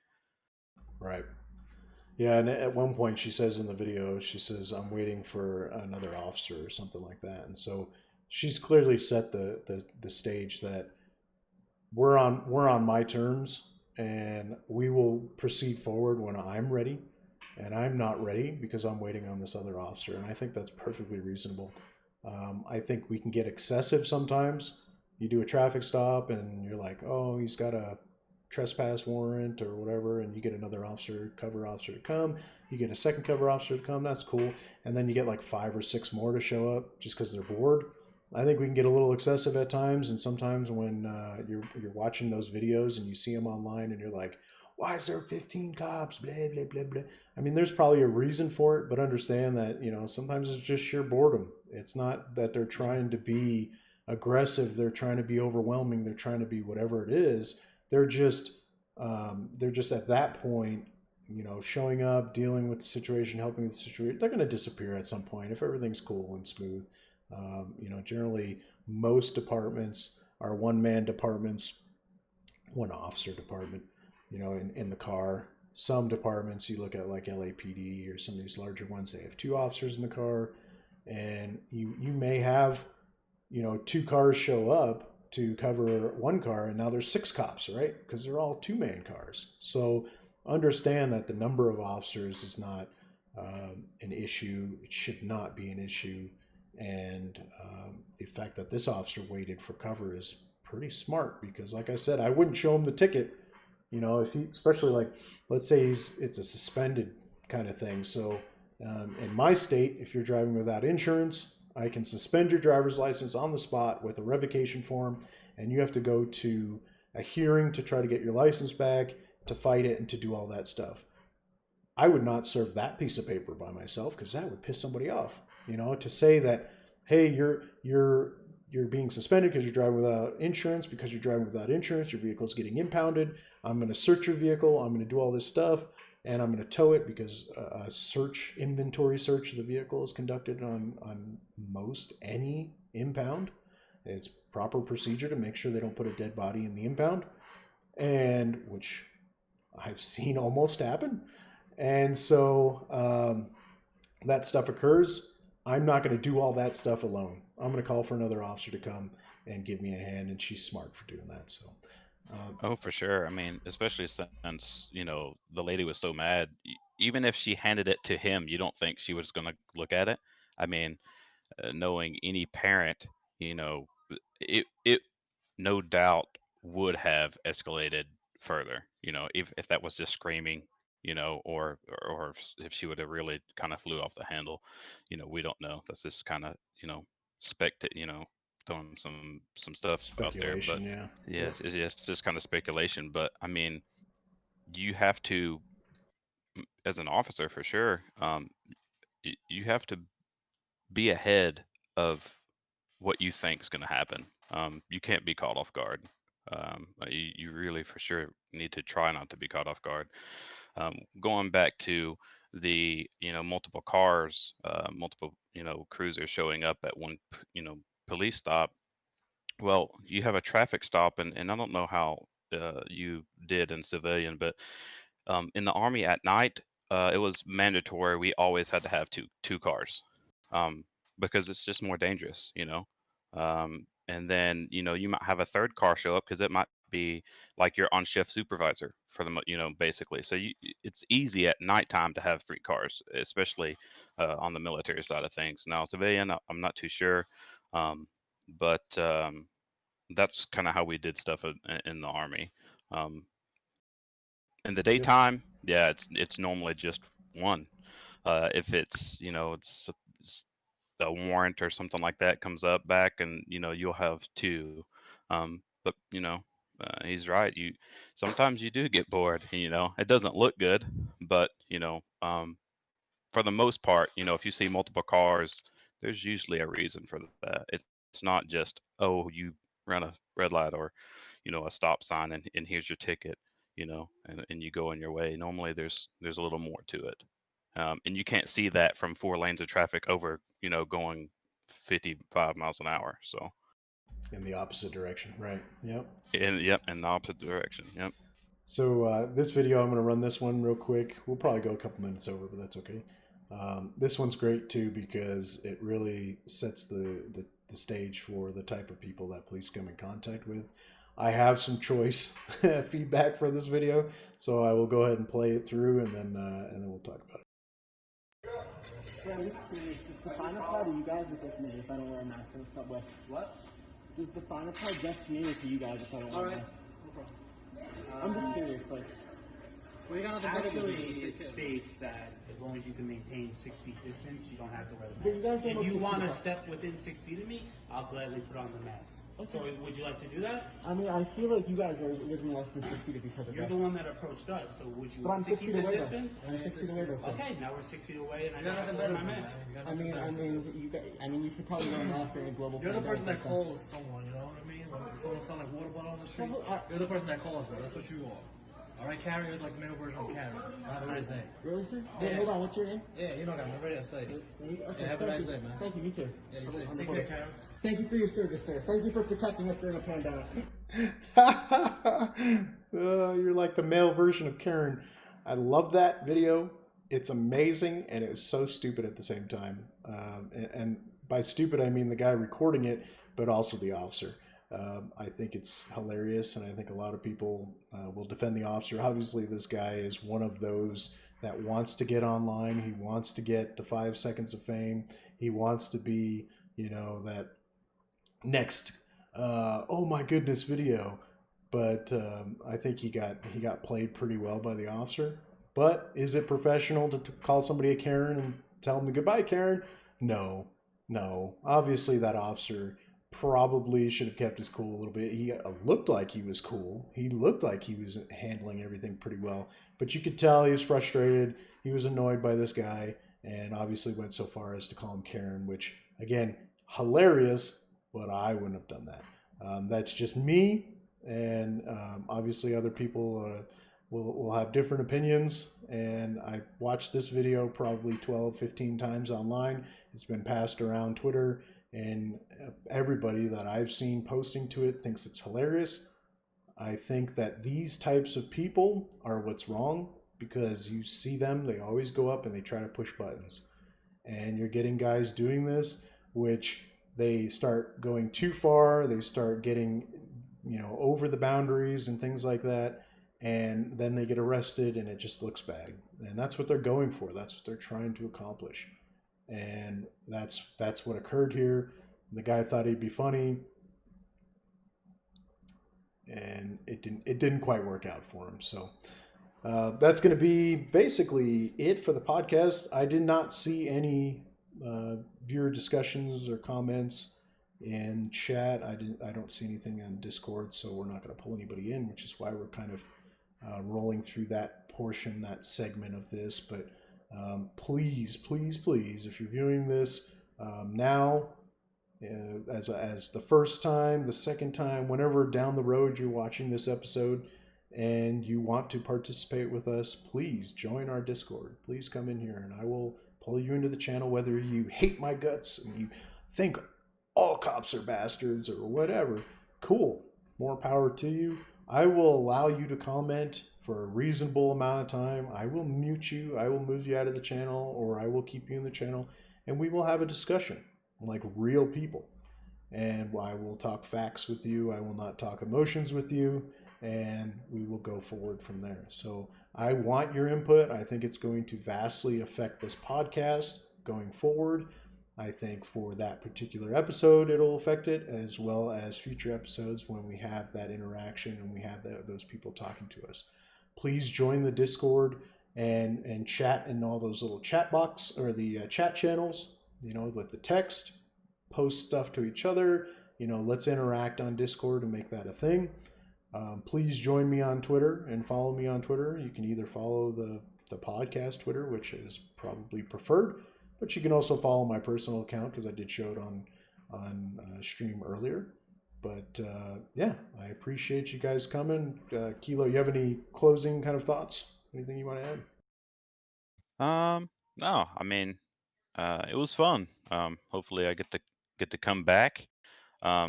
Right. Yeah, and at one point she says in the video, she says, "I'm waiting for another officer" or something like that. And so she's clearly set the stage that we're on my terms, and we will proceed forward when I'm ready, and I'm not ready because I'm waiting on this other officer. And I think that's perfectly reasonable. I think we can get excessive sometimes. You do a traffic stop and you're like, oh, he's got a trespass warrant or whatever, and you get another cover officer to come. You get a second cover officer to come. That's cool. And then you get like 5 or 6 more to show up just because they're bored. I think we can get a little excessive at times, and sometimes when you're watching those videos and you see them online, and you're like, "Why is there 15 cops?" Blah blah blah blah. I mean, there's probably a reason for it, but understand that sometimes it's just sheer boredom. It's not that they're trying to be aggressive. They're trying to be overwhelming. They're trying to be whatever it is. They're just at that point, showing up, dealing with the situation, helping with the situation. They're going to disappear at some point if everything's cool and smooth. Generally, most departments are one-man departments, one officer department, in the car. Some departments, you look at like LAPD or some of these larger ones, they have 2 officers in the car, and you may have, 2 cars show up to cover one car, and now there's 6 cops, right? Because they're all two-man cars. So understand that the number of officers is not an issue. It should not be an issue. And the fact that this officer waited for cover is pretty smart, because, like I said, I wouldn't show him the ticket You know, if he, especially like, let's say it's a suspended kind of thing. So in my state, if you're driving without insurance, I can suspend your driver's license on the spot with a revocation form, and you have to go to a hearing to try to get your license back, to fight it, and to do all that stuff. I would not serve that piece of paper by myself because that would piss somebody off. You know, to say that, hey, you're being suspended because you're driving without insurance. Because you're driving without insurance, your vehicle's getting impounded. I'm going to search your vehicle. I'm going to do all this stuff, and I'm going to tow it because a inventory search of the vehicle is conducted on most any impound. It's proper procedure to make sure they don't put a dead body in the impound, and which I've seen almost happen. And so that stuff occurs. I'm not going to do all that stuff alone. I'm going to call for another officer to come and give me a hand, and she's smart for doing that. So, Oh, for sure. I mean, especially since, you know, the lady was so mad. Even if she handed it to him, you don't think she was going to look at it. I mean, knowing any parent, you know, it no doubt would have escalated further. You know, if that was just screaming, you know, or if she would have really kind of flew off the handle, you know, we don't know. That's just kind of, you know, you know, throwing some stuff out there. But speculation, yeah. yeah, Yep. it's just kind of speculation. But I mean, you have to, as an officer for sure, you have to be ahead of what you think is going to happen. You can't be caught off guard. You really for sure need to try not to be caught off guard. Going back to the, you know, multiple cars, multiple, you know, cruisers showing up at one, you know, police stop. Well, you have a traffic stop, and I don't know how you did in civilian, but in the army at night, it was mandatory. We always had to have two cars, um, because it's just more dangerous, you know. And then, you know, you might have a third car show up because it might be like your on shift supervisor for you know, basically. So it's easy at nighttime to have three cars, especially on the military side of things. Now, civilian, I'm not too sure, um, but that's kind of how we did stuff in the army. Um, in the Yep. daytime, yeah, it's normally just one. If it's, you know, it's a warrant or something like that comes up back, and you know, you'll have two. But you know, he's right. You sometimes you do get bored. You know, it doesn't look good, but you know, for the most part, you know, if you see multiple cars, there's usually a reason for that. It's not just, oh, you ran a red light or, you know, a stop sign, and here's your ticket, you know, and you go on your way. Normally there's a little more to it. And you can't see that from 4 lanes of traffic over, you know, going 55 miles an hour. So, In the opposite direction, right? Yep. yep, in the opposite direction. Yep. So this video, I'm going to run this one real quick. We'll probably go a couple minutes over, but that's okay. This one's great too because it really sets the stage for the type of people that police come in contact with. I have some choice feedback for this video, so I will go ahead and play it through, and then we'll talk about it. Yeah, I'm just curious. Does the fine apply to you guys or just me if I don't wear a mask in the subway? What? Does the fine apply just to me or to you guys if I don't wear a mask? I'm just curious, like. Well, you got actually, it states that as long as you can maintain 6 feet distance, you don't have to wear the mask. If you want to step within 6 feet of me, I'll gladly put on the mask. Okay. So would you like to do that? I mean, I feel like you guys are living less than 6 feet of each other. You're the one that approached us, so would you like to keep the distance? I'm 6 feet away though. Okay, now we're 6 feet away and I don't have to wear my mask. I mean, you could probably wear a mask during a global You're the pandemic person that and stuff. calls someone, you know what I mean? Like, if someone sounds like water bottle on the streets, you're the person that calls them. That's what you are. Alright, Carrie, you're like the male version of Carrie. So have a nice day. Really, sir? Yeah. Hey, hold on, what's your name? Yeah, you know that. I'm ready to say. Okay, Yeah, have a nice day, man. Thank you, you too. Yeah, you On too. the Take care, boat. Carrie. Thank you for your service, sir. Thank you for protecting us during a pandemic. You're like the male version of Karen. I love that video. It's amazing, and it was so stupid at the same time. And by stupid, I mean the guy recording it, but also the officer. I think it's hilarious, and I think a lot of people will defend the officer. Obviously, this guy is one of those that wants to get online. He wants to get the 5 seconds of fame. He wants to be, you know, that next, oh my goodness video. but I think he got played pretty well by the officer. But is it professional to call somebody a Karen and tell them goodbye, Karen? No, no. Obviously, that officer probably should have kept his cool a little bit. He looked like he was cool. He looked like he was handling everything pretty well. But you could tell he was frustrated. He was annoyed by this guy, and obviously went so far as to call him Karen, which, again, hilarious, but I wouldn't have done that. That's just me, and obviously other people will have different opinions, and I've watched this video probably 12, 15 times online. It's been passed around Twitter, and everybody that I've seen posting to it thinks it's hilarious. I think that these types of people are what's wrong, because you see them, they always go up and they try to push buttons. And you're getting guys doing this, which they start going too far, they start getting, over the boundaries and things like that, and then they get arrested and it just looks bad. And that's what they're going for. That's what they're trying to accomplish. And that's what occurred here. The guy thought he'd be funny, and it didn't quite work out for him. So that's going to be basically it for the podcast. I did not see any viewer discussions or comments in chat. I don't see anything on Discord, so we're not going to pull anybody in, which is why we're kind of rolling through that portion, that segment of this. But please, please, please, if you're viewing this now, as the first time, the second time, whenever down the road you're watching this episode and you want to participate with us, please join our Discord. Please come in here and I will pull you into the channel, whether you hate my guts and you think all cops are bastards or whatever. Cool. More power to you. I will allow you to comment for a reasonable amount of time. I will mute you. I will move you out of the channel, or I will keep you in the channel, and we will have a discussion like real people. And I will talk facts with you. I will not talk emotions with you, and we will go forward from there. So I want your input. I think it's going to vastly affect this podcast going forward. I think for that particular episode, it'll affect it, as well as future episodes when we have that interaction and we have those people talking to us. Please join the Discord and chat in all those little chat box or the chat channels, with the text, post stuff to each other. Let's interact on Discord and make that a thing. Please join me on Twitter and follow me on Twitter. You can either follow the podcast Twitter, which is probably preferred, but you can also follow my personal account because I did show it on stream earlier. But yeah, I appreciate you guys coming. Kilo, you have any closing kind of thoughts? Anything you want to add? No, I mean, it was fun. Hopefully I get to come back. I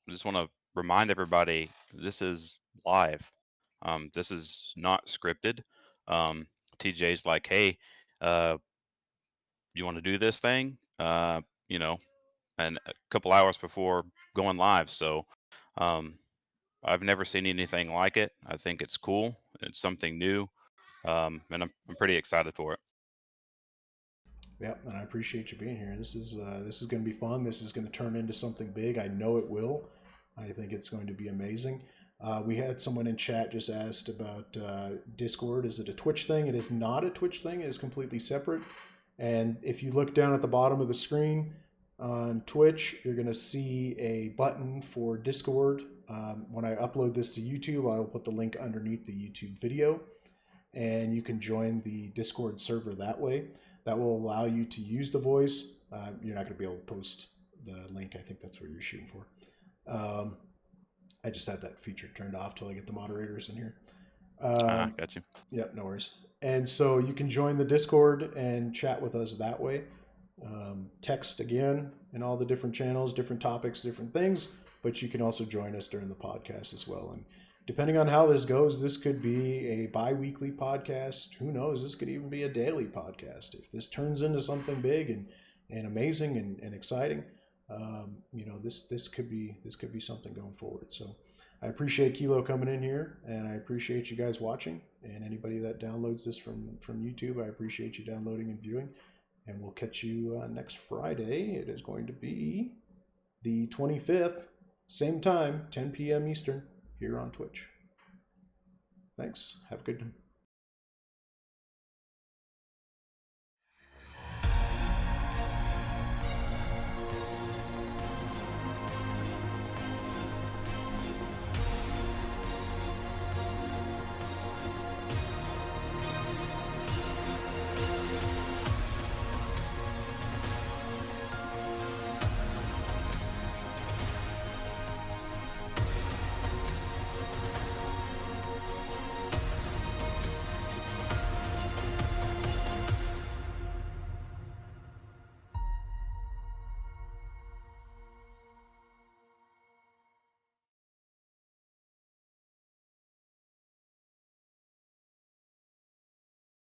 just want to remind everybody, this is live. This is not scripted. TJ's like, hey, you want to do this thing? And a couple hours before going live. So I've never seen anything like it. I think it's cool. It's something new. And I'm pretty excited for it. Yeah, and I appreciate you being here. This is going to be fun. This is going to turn into something big. I know it will. I think it's going to be amazing. We had someone in chat just asked about Discord. Is it a Twitch thing? It is not a Twitch thing. It is completely separate. And if you look down at the bottom of the screen on Twitch, you're going to see a button for Discord. When I upload this to YouTube, I will put the link underneath the YouTube video, and you can join the Discord server that way. That will allow you to use the voice. You're not going to be able to post the link. I think that's what you're shooting for. I just had that feature turned off till I get the moderators in here. Got you. Yep, no worries. And so you can join the Discord and chat with us that way. Text again in all the different channels, different topics, different things. But you can also join us during the podcast as well. And depending on how this goes, this could be a bi-weekly podcast. Who knows? This could even be a daily podcast. If this turns into something big and amazing and exciting, this could be something going forward. So I appreciate Kilo coming in here, and I appreciate you guys watching. And anybody that downloads this from YouTube, I appreciate you downloading and viewing. And we'll catch you next Friday. It is going to be the 25th, same time, 10 p.m. Eastern. here on Twitch. Thanks. Have a good